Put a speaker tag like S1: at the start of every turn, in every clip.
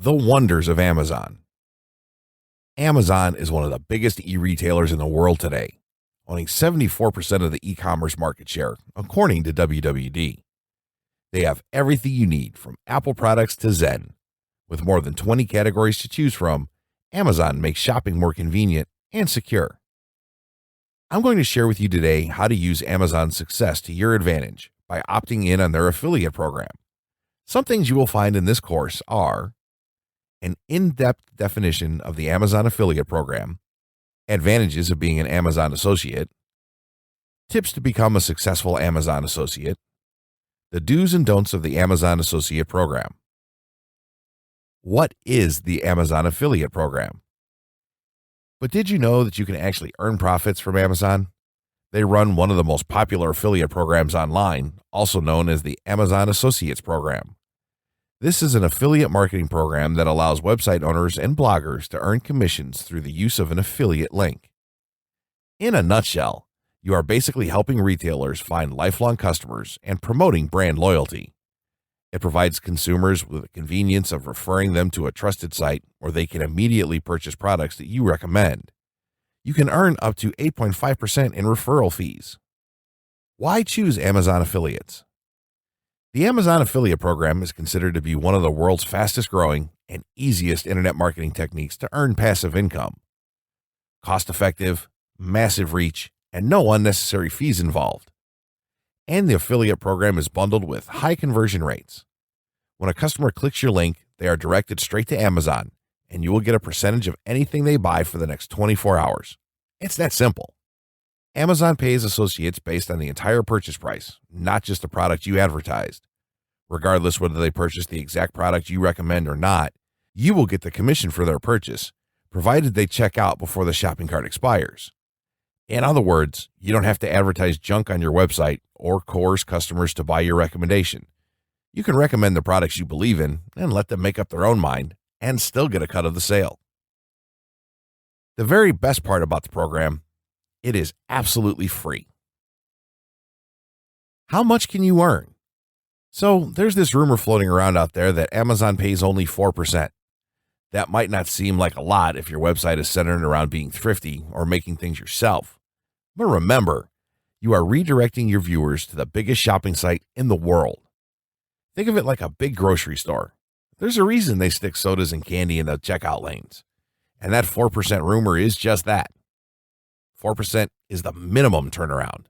S1: The wonders of Amazon. Amazon is one of the biggest e-retailers in the world today, owning 74% of the e-commerce market share, according to WWD. They have everything you need from Apple products to Zen. With more than 20 categories to choose from, Amazon makes shopping more convenient and secure. I'm going to share with you today how to use Amazon's success to your advantage by opting in on their affiliate program. Some things you will find in this course are an in-depth definition of the Amazon affiliate program, advantages of being an Amazon associate, tips to become a successful Amazon associate, the do's and don'ts of the Amazon associate program. What is the Amazon affiliate program? But did you know that you can actually earn profits from Amazon? They run one of the most popular affiliate programs online, also known as the Amazon Associates Program. This is an affiliate marketing program that allows website owners and bloggers to earn commissions through the use of an affiliate link. In a nutshell, you are basically helping retailers find lifelong customers and promoting brand loyalty. It provides consumers with the convenience of referring them to a trusted site where they can immediately purchase products that you recommend. You can earn up to 8.5% in referral fees. Why choose Amazon affiliates? The Amazon affiliate program is considered to be one of the world's fastest growing and easiest internet marketing techniques to earn passive income. Cost effective, massive reach, and no unnecessary fees involved. And the affiliate program is bundled with high conversion rates. When a customer clicks your link, they are directed straight to Amazon, and you will get a percentage of anything they buy for the next 24 hours. It's that simple. Amazon pays associates based on the entire purchase price, not just the product you advertised. Regardless whether they purchase the exact product you recommend or not, you will get the commission for their purchase, provided they check out before the shopping cart expires. In other words, you don't have to advertise junk on your website or coerce customers to buy your recommendation. You can recommend the products you believe in and let them make up their own mind and still get a cut of the sale. The very best part about the program, it is absolutely free. How much can you earn? So there's this rumor floating around out there that Amazon pays only 4%. That might not seem like a lot if your website is centered around being thrifty or making things yourself. But remember, you are redirecting your viewers to the biggest shopping site in the world. Think of it like a big grocery store. There's a reason they stick sodas and candy in the checkout lanes. And that 4% rumor is just that. 4% is the minimum turnaround.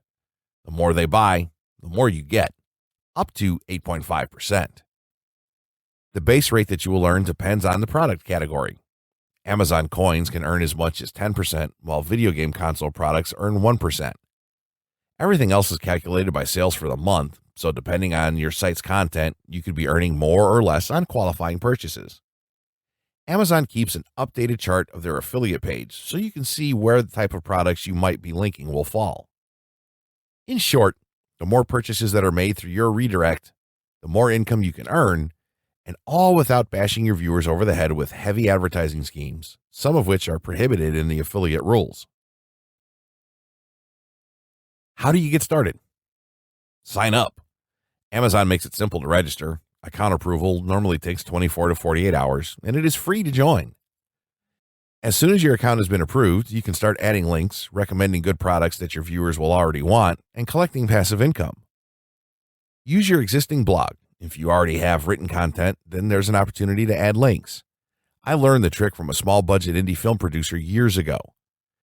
S1: The more they buy, the more you get, up to 8.5%. The base rate that you will earn depends on the product category. Amazon coins can earn as much as 10%, while video game console products earn 1%. Everything else is calculated by sales for the month, so depending on your site's content, you could be earning more or less on qualifying purchases. Amazon keeps an updated chart of their affiliate page so you can see where the type of products you might be linking will fall. In short, the more purchases that are made through your redirect, the more income you can earn, and all without bashing your viewers over the head with heavy advertising schemes, some of which are prohibited in the affiliate rules. How do you get started? Sign up. Amazon makes it simple to register. Account approval normally takes 24 to 48 hours, and it is free to join. As soon as your account has been approved, you can start adding links, recommending good products that your viewers will already want, and collecting passive income. Use your existing blog. If you already have written content, then there's an opportunity to add links. I learned the trick from a small budget indie film producer years ago.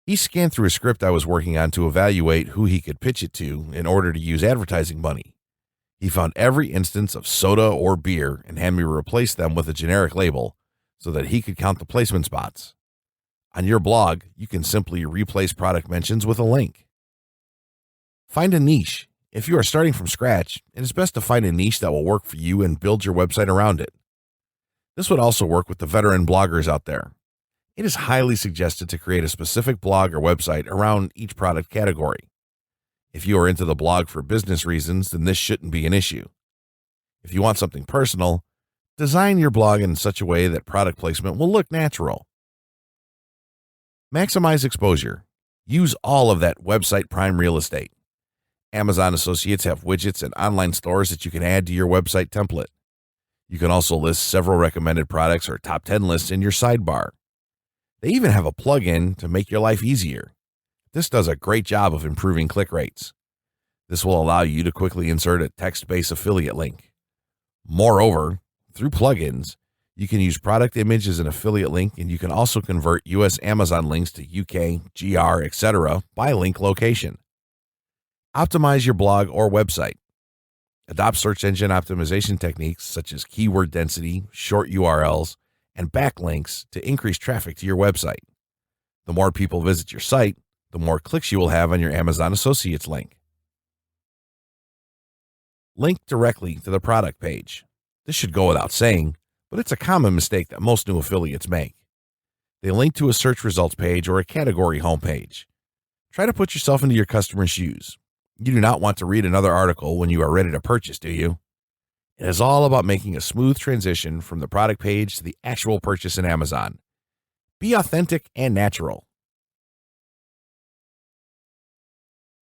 S1: He scanned through a script I was working on to evaluate who he could pitch it to in order to use advertising money. He found every instance of soda or beer and had me replace them with a generic label so that he could count the placement spots. On your blog, you can simply replace product mentions with a link. Find a niche. If you are starting from scratch, it is best to find a niche that will work for you and build your website around it. This would also work with the veteran bloggers out there. It is highly suggested to create a specific blog or website around each product category. If you are into the blog for business reasons, then this shouldn't be an issue. If you want something personal, design your blog in such a way that product placement will look natural. Maximize exposure. Use all of that website prime real estate. Amazon associates have widgets and online stores that you can add to your website template. You can also list several recommended products or top 10 lists in your sidebar. They even have a plugin to make your life easier. This does a great job of improving click rates. This will allow you to quickly insert a text-based affiliate link. Moreover, through plugins, you can use product image as an affiliate link, and you can also convert US Amazon links to UK, GR, etc. by link location. Optimize your blog or website. Adopt search engine optimization techniques such as keyword density, short URLs, and backlinks to increase traffic to your website. The more people visit your site, the more clicks you will have on your Amazon Associates link. Link directly to the product page. This should go without saying, but it's a common mistake that most new affiliates make. They link to a search results page or a category homepage. Try to put yourself into your customer's shoes. You do not want to read another article when you are ready to purchase, do you? It is all about making a smooth transition from the product page to the actual purchase in Amazon. Be authentic and natural.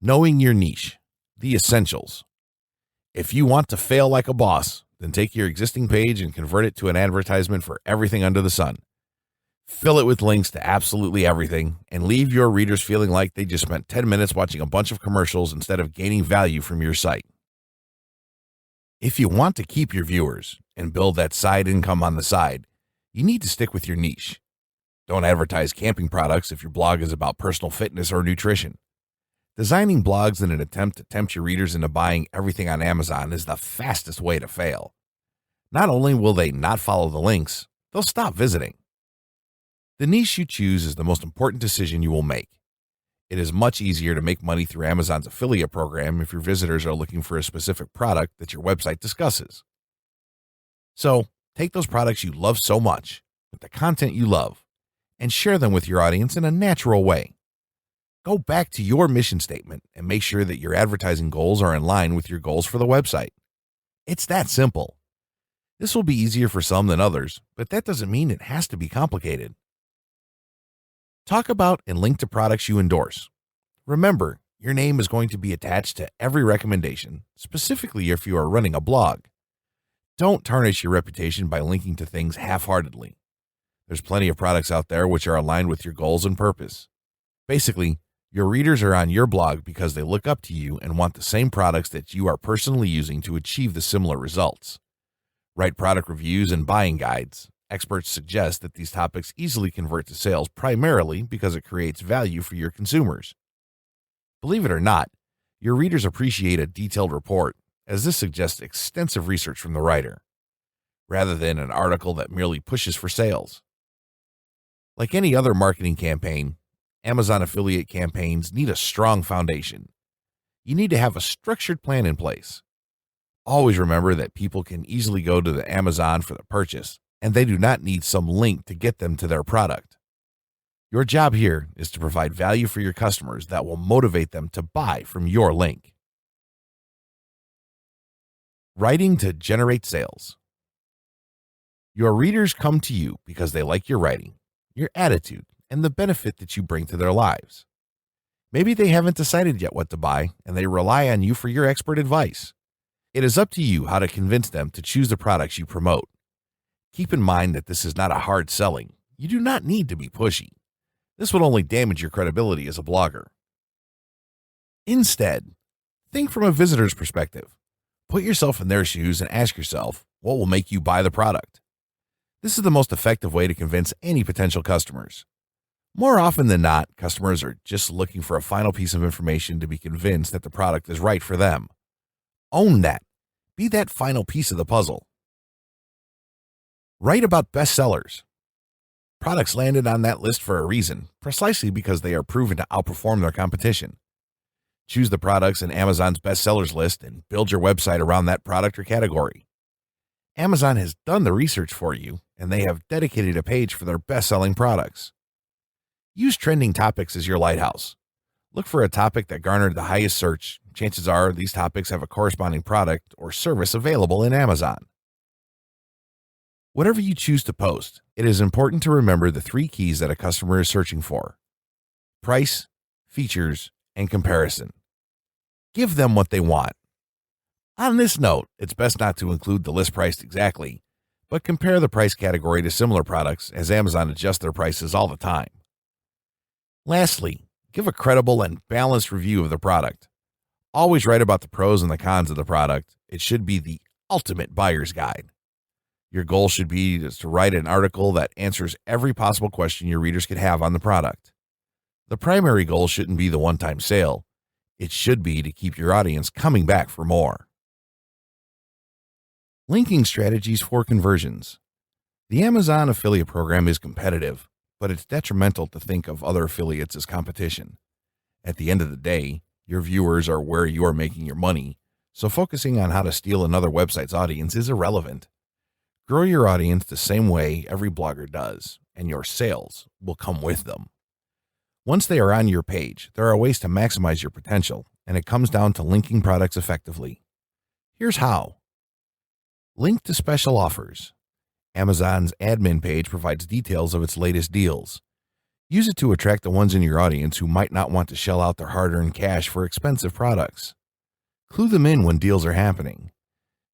S1: Knowing your niche, the essentials. If you want to fail like a boss, then take your existing page and convert it to an advertisement for everything under the sun. Fill it with links to absolutely everything and leave your readers feeling like they just spent 10 minutes watching a bunch of commercials instead of gaining value from your site. If you want to keep your viewers and build that side income on the side, you need to stick with your niche. Don't advertise camping products if your blog is about personal fitness or nutrition. Designing blogs in an attempt to tempt your readers into buying everything on Amazon is the fastest way to fail. Not only will they not follow the links, they'll stop visiting. The niche you choose is the most important decision you will make. It is much easier to make money through Amazon's affiliate program if your visitors are looking for a specific product that your website discusses. So, take those products you love so much, with the content you love, and share them with your audience in a natural way. Go back to your mission statement and make sure that your advertising goals are in line with your goals for the website. It's that simple. This will be easier for some than others, but that doesn't mean it has to be complicated. Talk about and link to products you endorse. Remember, your name is going to be attached to every recommendation, specifically if you are running a blog. Don't tarnish your reputation by linking to things half-heartedly. There's plenty of products out there which are aligned with your goals and purpose. Basically, your readers are on your blog because they look up to you and want the same products that you are personally using to achieve the similar results. Write product reviews and buying guides. Experts suggest that these topics easily convert to sales primarily because it creates value for your consumers. Believe it or not, your readers appreciate a detailed report, as this suggests extensive research from the writer, rather than an article that merely pushes for sales. Like any other marketing campaign, Amazon affiliate campaigns need a strong foundation. You need to have a structured plan in place. Always remember that people can easily go to the Amazon for the purchase, and they do not need some link to get them to their product. Your job here is to provide value for your customers that will motivate them to buy from your link. Writing to generate sales. Your readers come to you because they like your writing, your attitude, and the benefit that you bring to their lives. Maybe they haven't decided yet what to buy, and they rely on you for your expert advice. It is up to you how to convince them to choose the products you promote. Keep in mind that this is not a hard selling. You do not need to be pushy. This would only damage your credibility as a blogger. Instead, think from a visitor's perspective. Put yourself in their shoes and ask yourself, what will make you buy the product? This is the most effective way to convince any potential customers. More often than not, customers are just looking for a final piece of information to be convinced that the product is right for them. Own that. Be that final piece of the puzzle. Write about bestsellers. Products landed on that list for a reason, precisely because they are proven to outperform their competition. Choose the products in Amazon's bestsellers list and build your website around that product or category. Amazon has done the research for you, and they have dedicated a page for their best-selling products. Use trending topics as your lighthouse. Look for a topic that garnered the highest search. Chances are these topics have a corresponding product or service available in Amazon. Whatever you choose to post, it is important to remember the 3 keys that a customer is searching for: price, features, and comparison. Give them what they want. On this note, it's best not to include the list price exactly, but compare the price category to similar products as Amazon adjusts their prices all the time. Lastly, give a credible and balanced review of the product. Always write about the pros and the cons of the product. It should be the ultimate buyer's guide. Your goal should be to write an article that answers every possible question your readers could have on the product. The primary goal shouldn't be the one-time sale. It should be to keep your audience coming back for more. Linking strategies for conversions. The Amazon affiliate program is competitive, but it's detrimental to think of other affiliates as competition. At the end of the day, your viewers are where you are making your money, so focusing on how to steal another website's audience is irrelevant. Grow your audience the same way every blogger does, and your sales will come with them. Once they are on your page, there are ways to maximize your potential, and it comes down to linking products effectively. Here's how. Link to special offers. Amazon's admin page provides details of its latest deals. Use it to attract the ones in your audience who might not want to shell out their hard-earned cash for expensive products. Clue them in when deals are happening.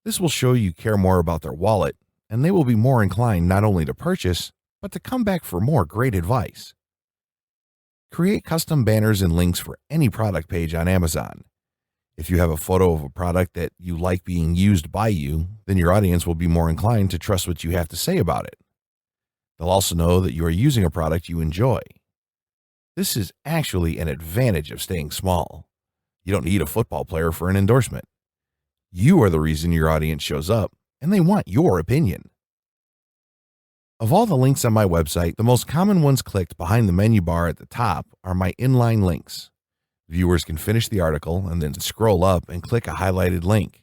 S1: This will show you care more about their wallet, and they will be more inclined not only to purchase, but to come back for more great advice. Create custom banners and links for any product page on Amazon. If you have a photo of a product that you like being used by you, then your audience will be more inclined to trust what you have to say about it. They'll also know that you are using a product you enjoy. This is actually an advantage of staying small. You don't need a football player for an endorsement. You are the reason your audience shows up, and they want your opinion. Of all the links on my website, the most common ones clicked behind the menu bar at the top are my inline links. Viewers can finish the article and then scroll up and click a highlighted link.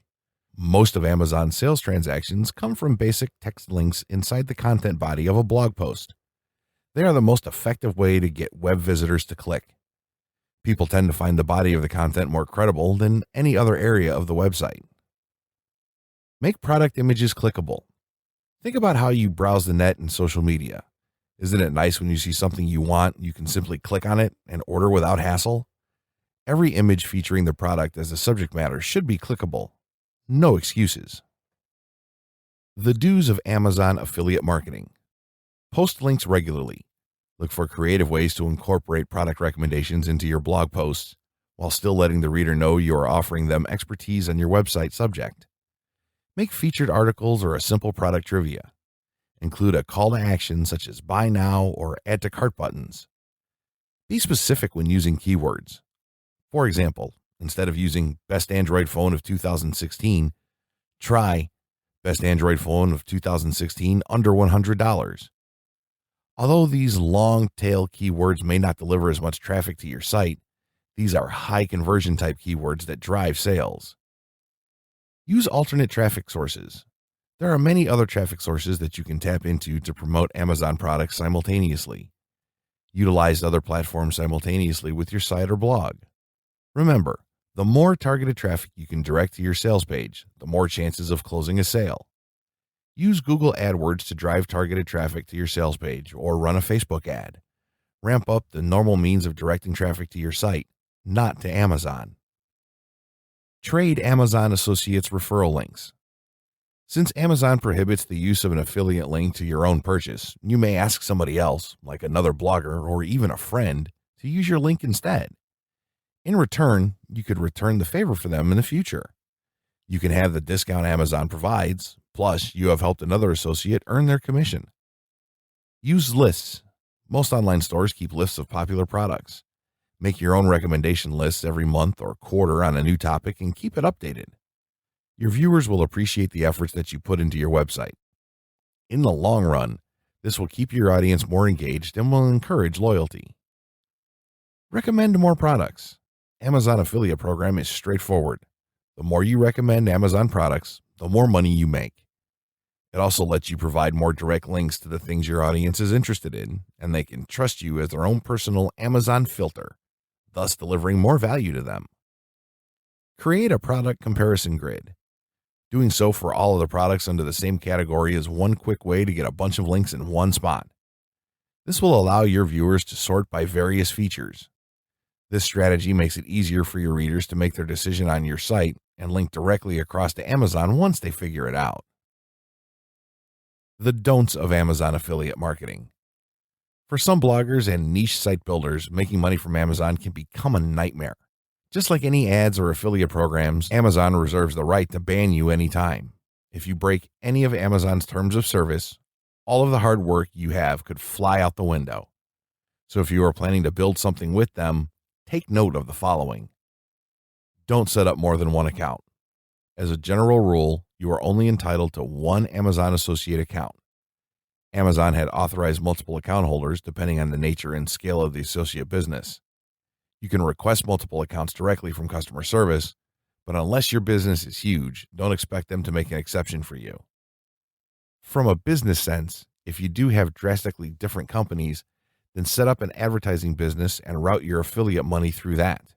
S1: Most of Amazon's sales transactions come from basic text links inside the content body of a blog post. They are the most effective way to get web visitors to click. People tend to find the body of the content more credible than any other area of the website. Make product images clickable. Think about how you browse the net and social media. Isn't it nice when you see something you want, you can simply click on it and order without hassle? Every image featuring the product as the subject matter should be clickable. No excuses. The do's of Amazon affiliate marketing. Post links regularly. Look for creative ways to incorporate product recommendations into your blog posts while still letting the reader know you are offering them expertise on your website subject. Make featured articles or a simple product trivia. Include a call to action such as buy now or add to cart buttons. Be specific when using keywords. For example, instead of using best Android phone of 2016, try best Android phone of 2016 under $100. Although these long-tail keywords may not deliver as much traffic to your site, these are high conversion type keywords that drive sales. Use alternate traffic sources. There are many other traffic sources that you can tap into to promote Amazon products simultaneously. Utilize other platforms simultaneously with your site or blog. Remember, the more targeted traffic you can direct to your sales page, the more chances of closing a sale. Use Google AdWords to drive targeted traffic to your sales page or run a Facebook ad. Ramp up the normal means of directing traffic to your site, not to Amazon. Trade Amazon Associates referral links. Since Amazon prohibits the use of an affiliate link to your own purchase, you may ask somebody else, like another blogger or even a friend, to use your link instead. In return, you could return the favor for them in the future. You can have the discount Amazon provides, plus you have helped another associate earn their commission. Use lists. Most online stores keep lists of popular products. Make your own recommendation lists every month or quarter on a new topic and keep it updated. Your viewers will appreciate the efforts that you put into your website. In the long run, this will keep your audience more engaged and will encourage loyalty. Recommend more products. Amazon affiliate program is straightforward. The more you recommend Amazon products, the more money you make. It also lets you provide more direct links to the things your audience is interested in, and they can trust you as their own personal Amazon filter, thus delivering more value to them. Create a product comparison grid. Doing so for all of the products under the same category is one quick way to get a bunch of links in one spot. This will allow your viewers to sort by various features. This strategy makes it easier for your readers to make their decision on your site and link directly across to Amazon once they figure it out. The don'ts of Amazon affiliate marketing. For some bloggers and niche site builders, making money from Amazon can become a nightmare. Just like any ads or affiliate programs, Amazon reserves the right to ban you anytime. If you break any of Amazon's terms of service, all of the hard work you have could fly out the window. So if you are planning to build something with them, take note of the following. Don't set up more than one account. As a general rule, you are only entitled to one Amazon Associate account. Amazon had authorized multiple account holders depending on the nature and scale of the associate business. You can request multiple accounts directly from customer service, but unless your business is huge, don't expect them to make an exception for you. From a business sense, if you do have drastically different companies, then set up an advertising business and route your affiliate money through that.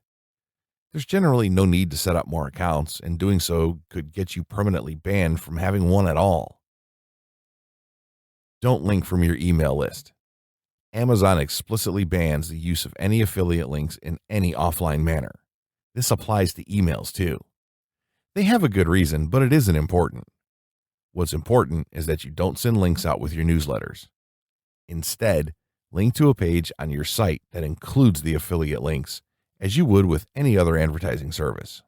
S1: There's generally no need to set up more accounts, and doing so could get you permanently banned from having one at all. Don't link from your email list. Amazon explicitly bans the use of any affiliate links in any offline manner. This applies to emails too. They have a good reason, but it isn't important. What's important is that you don't send links out with your newsletters. Instead, link to a page on your site that includes the affiliate links, as you would with any other advertising service.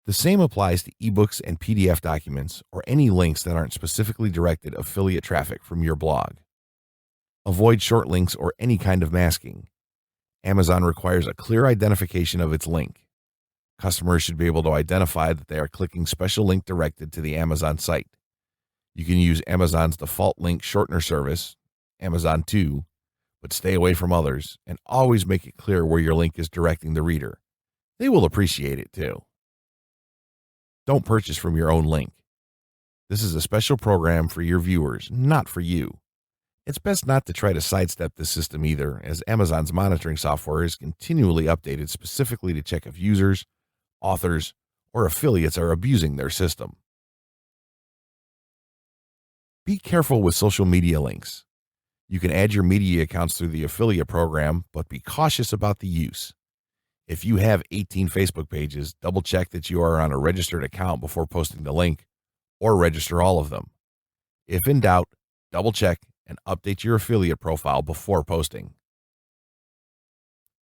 S1: The same applies to ebooks and PDF documents or any links that aren't specifically directed affiliate traffic from your blog. Avoid short links or any kind of masking. Amazon requires a clear identification of its link. Customers should be able to identify that they are clicking special link directed to the Amazon site. You can use Amazon's default link shortener service, Amazon 2, but stay away from others and always make it clear where your link is directing the reader. They will appreciate it too. Don't purchase from your own link. This is a special program for your viewers, not for you. It's best not to try to sidestep this system either, as Amazon's monitoring software is continually updated specifically to check if users, authors, or affiliates are abusing their system. Be careful with social media links. You can add your media accounts through the affiliate program, but be cautious about the use. If you have 18 Facebook pages, double check that you are on a registered account before posting the link, or register all of them. If in doubt, double check and update your affiliate profile before posting.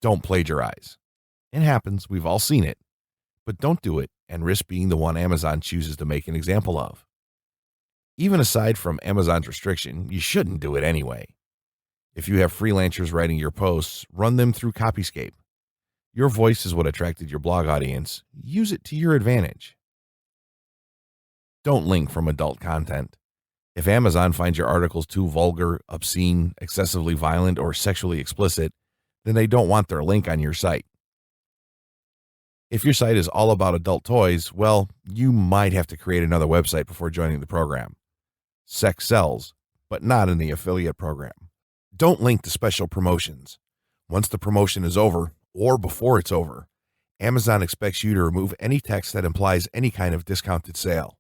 S1: Don't plagiarize. It happens, we've all seen it, but don't do it and risk being the one Amazon chooses to make an example of. Even aside from Amazon's restriction, you shouldn't do it anyway. If you have freelancers writing your posts, run them through Copyscape. Your voice is what attracted your blog audience. Use it to your advantage. Don't link from adult content. If Amazon finds your articles too vulgar, obscene, excessively violent, or sexually explicit, then they don't want their link on your site. If your site is all about adult toys, well, you might have to create another website before joining the program. Sex sells, but not in the affiliate program. Don't link to special promotions. Once the promotion is over, or before it's over, Amazon expects you to remove any text that implies any kind of discounted sale.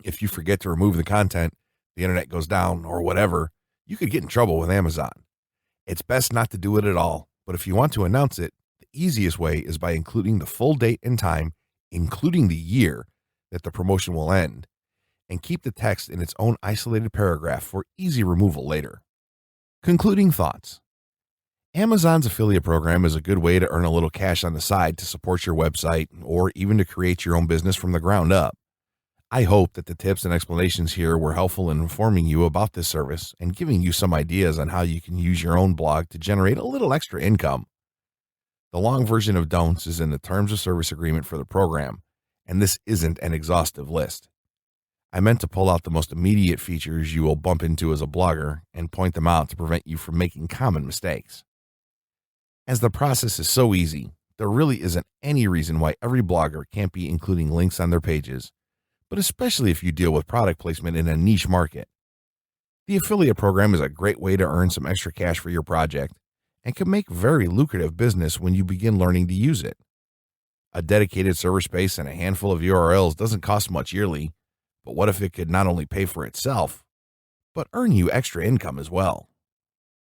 S1: If you forget to remove the content, the internet goes down, or whatever, you could get in trouble with Amazon. It's best not to do it at all, but if you want to announce it, the easiest way is by including the full date and time, including the year that the promotion will end, and keep the text in its own isolated paragraph for easy removal later. Concluding thoughts. Amazon's affiliate program is a good way to earn a little cash on the side to support your website or even to create your own business from the ground up. I hope that the tips and explanations here were helpful in informing you about this service and giving you some ideas on how you can use your own blog to generate a little extra income. The long version of don'ts is in the terms of service agreement for the program, and this isn't an exhaustive list. I meant to pull out the most immediate features you will bump into as a blogger and point them out to prevent you from making common mistakes. As the process is so easy, there really isn't any reason why every blogger can't be including links on their pages, but especially if you deal with product placement in a niche market. The affiliate program is a great way to earn some extra cash for your project and can make very lucrative business when you begin learning to use it. A dedicated server space and a handful of URLs doesn't cost much yearly, but what if it could not only pay for itself, but earn you extra income as well?